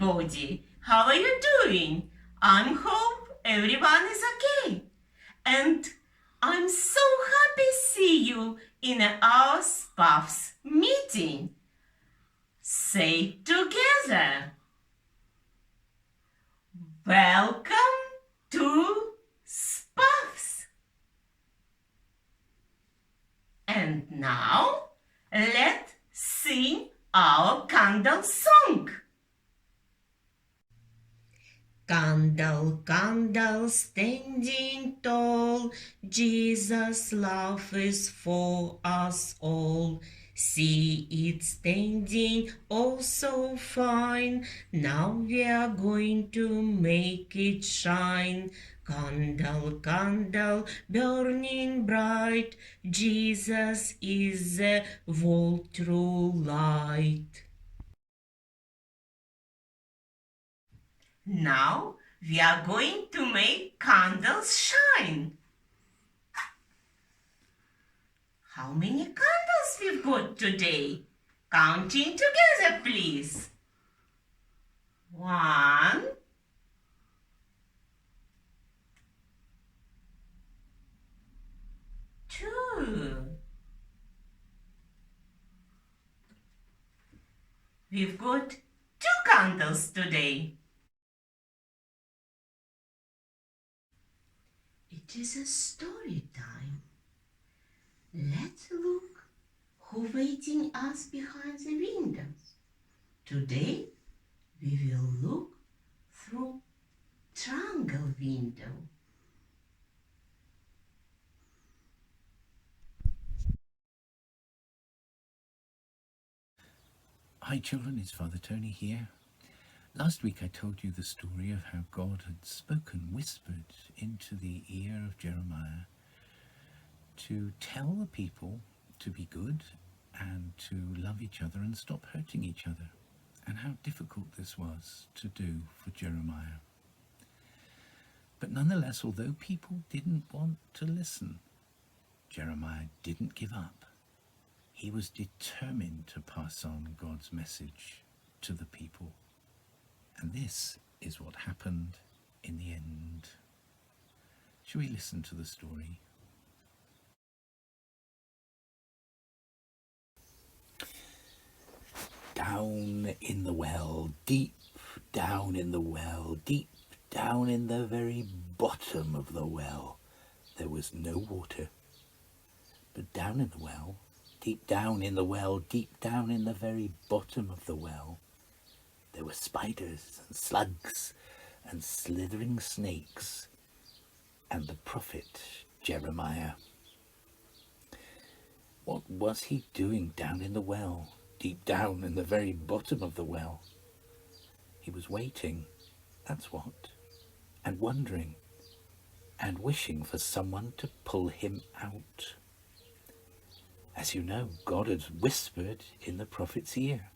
everybody. How are you doing? I hope everyone is okay. And I'm so happy to see you in our Spufs meeting. Say together. Welcome to Spufs. And now let's sing our candle song. Candle, candle, standing tall, Jesus' love is for us all. See it standing oh so fine, now we are going to make it shine. Candle, candle, burning bright, Jesus is the whole true light. Now we are going to make candles shine. How many candles we've got today? Counting together, please. 1, 2. We've got 2 candles today. It is a story time. Let's look who waiting us behind the windows. Today we will look through triangle window. Hi children, it's Father Tony here. Last week I told you the story of how God had whispered into the ear of Jeremiah to tell the people to be good and to love each other and stop hurting each other, and how difficult this was to do for Jeremiah. But nonetheless, although people didn't want to listen, Jeremiah didn't give up. He was determined to pass on God's message to the people. And this is what happened in the end. Shall we listen to the story? Down in the well, deep down in the well, deep down in the very bottom of the well, there was no water. But down in the well, deep down in the well, deep down in the very bottom of the well, there were spiders and slugs and slithering snakes and the prophet Jeremiah. What was he doing down in the well, deep down in the very bottom of the well? He was waiting, that's what, and wondering, and wishing for someone to pull him out. As you know, God had whispered in the prophet's ear,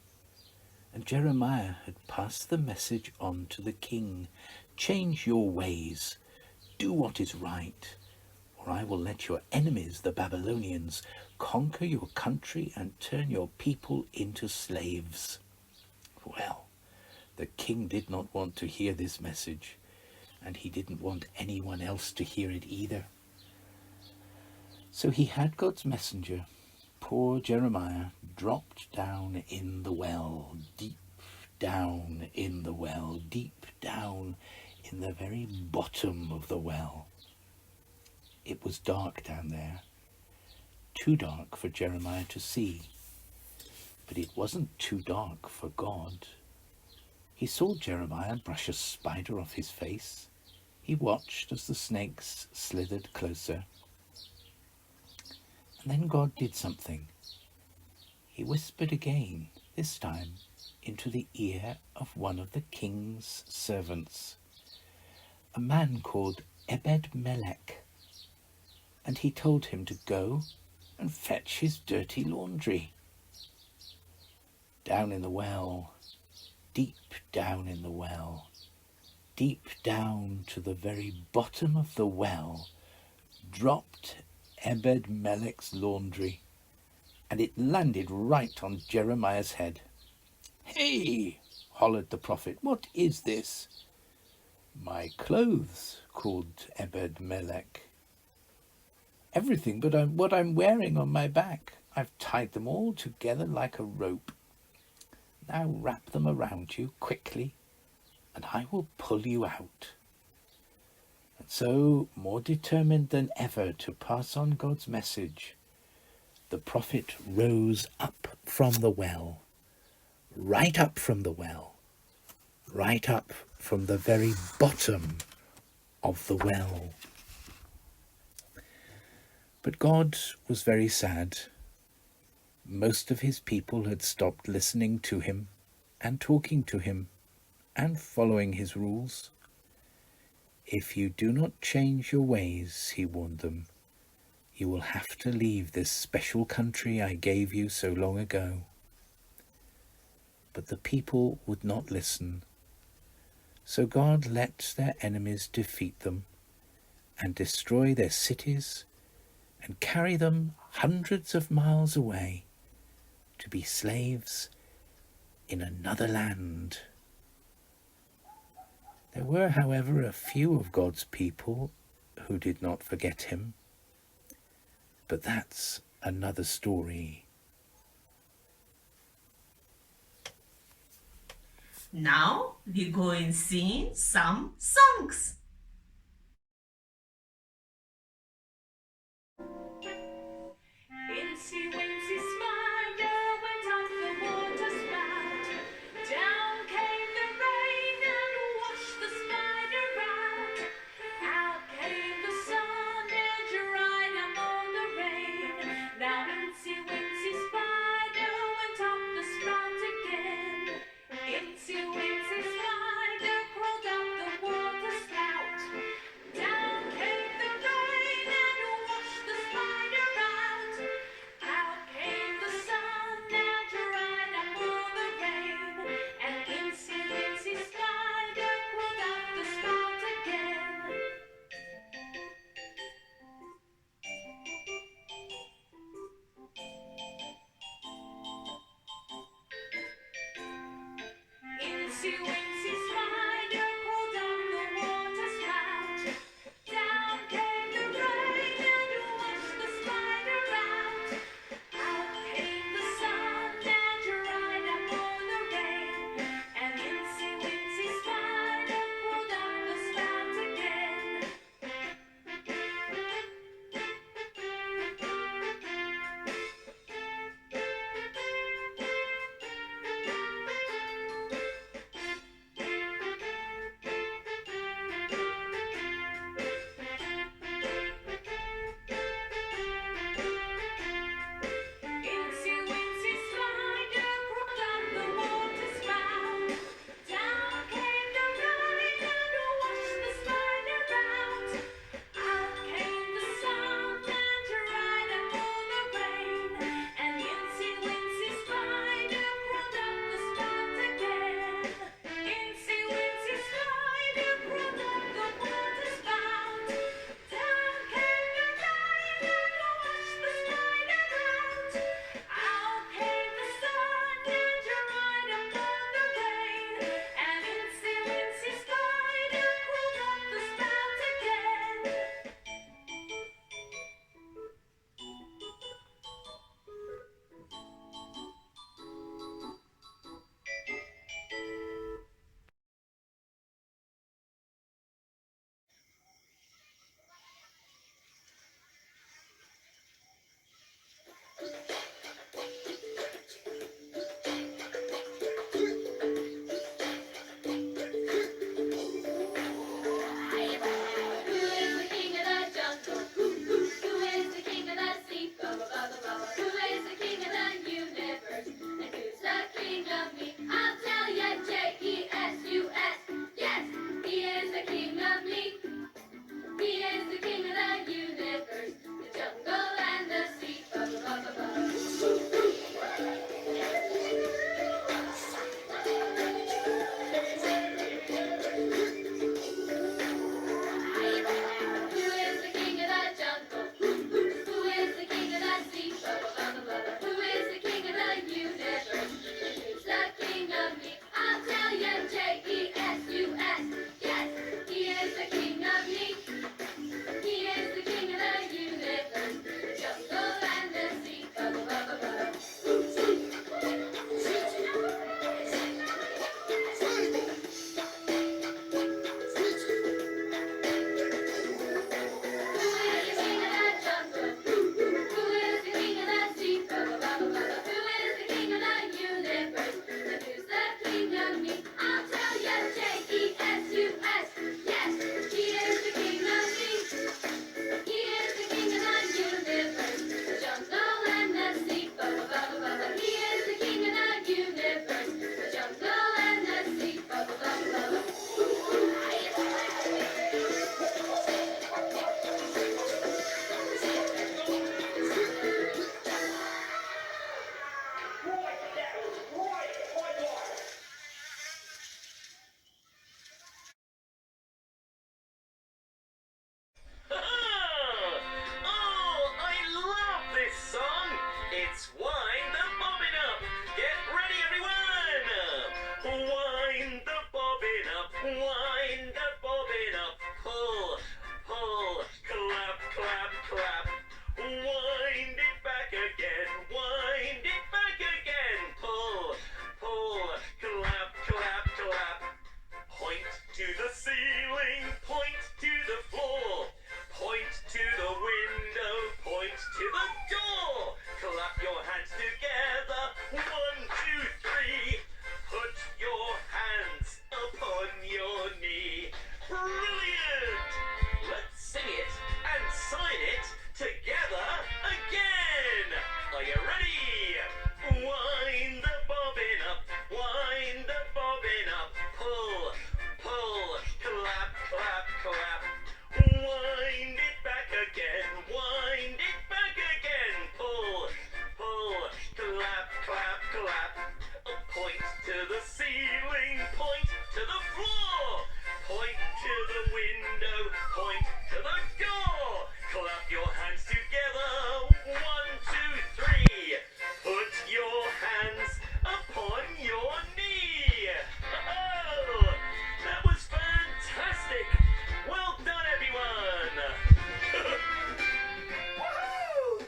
and Jeremiah had passed the message on to the king. Change your ways, do what is right, or I will let your enemies, the Babylonians, conquer your country and turn your people into slaves. Well, the king did not want to hear this message, and he didn't want anyone else to hear it either. So he had God's messenger, poor Jeremiah, dropped down in the well, deep down in the well, deep down in the very bottom of the well. It was dark down there, too dark for Jeremiah to see, but it wasn't too dark for God. He saw Jeremiah brush a spider off his face. He watched as the snakes slithered closer. And then God did something. He whispered again, this time into the ear of one of the king's servants, a man called Ebed-Melech, and he told him to go and fetch his dirty laundry. Down in the well, deep down in the well, deep down to the very bottom of the well, dropped Ebed-Melech's laundry, and it landed right on Jeremiah's head. "Hey, hollered the prophet. "What is this?" "My clothes," called Ebed Melech. "Everything but what I'm wearing on my back. I've tied them all together like a rope. Now wrap them around you quickly, and I will pull you out." And so, more determined than ever to pass on God's message, the prophet rose up from the well, right up from the well, right up from the very bottom of the well. But God was very sad. Most of his people had stopped listening to him and talking to him and following his rules. "If you do not change your ways," he warned them, "you will have to leave this special country I gave you so long ago." But the people would not listen. So God let their enemies defeat them and destroy their cities and carry them hundreds of miles away to be slaves in another land. There were, however, a few of God's people who did not forget him. But that's another story. Now we go and sing some songs. Incy Wincy Spider went up the water spout. Down came the rain and washed the spider out. Out came the sun and dried up all the rain. Now Incy Wincy Spider went up the spout again. Incy Wincy Spider crawled up the water spout. Down came the rain and washed the spider out. Out came the sun and dried up all the rain. And Incy Wincy Spider crawled up the spout again. Incy Wincy Spider crawled up the water spout. Down came the rain and washed the spider out. Out came the sun and dried up all the rain. And Incy Wincy Spider crawled up the spout again. window, point to the door. Clap your hands together. 1, 2, 3. Put your hands upon your knee. Oh, that was fantastic. Well done, everyone. Woohoo!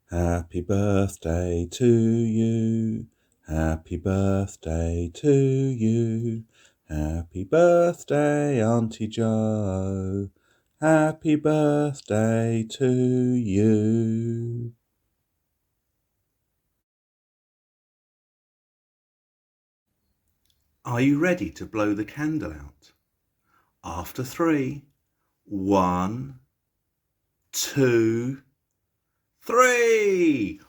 Happy birthday to you. Happy birthday to you. Happy birthday, Auntie Jo. Happy birthday to you. Are you ready to blow the candle out? After 3, 1, 2, 3.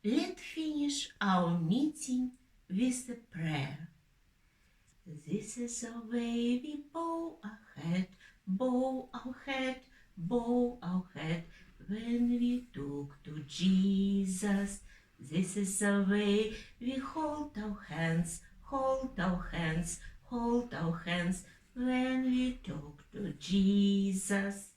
Let's finish our meeting with a prayer. This is the way we bow our head, bow our head, bow our head when we talk to Jesus. This is the way we hold our hands, hold our hands, hold our hands when we talk to Jesus.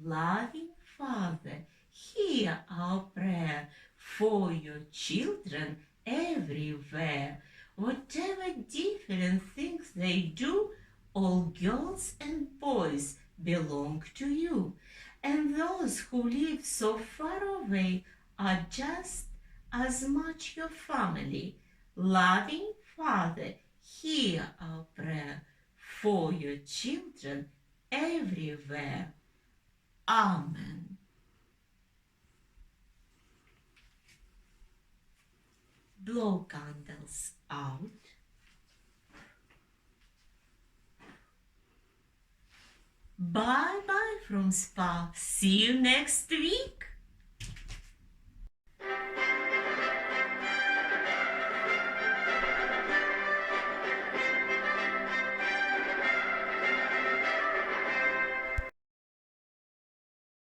Loving Father, hear our prayer for your children everywhere. Whatever different things they do, all girls and boys belong to you. And those who live so far away are just as much your family. Loving Father, hear our prayer for your children everywhere. Amen. Blow candles out. Bye bye from Spa. See you next week.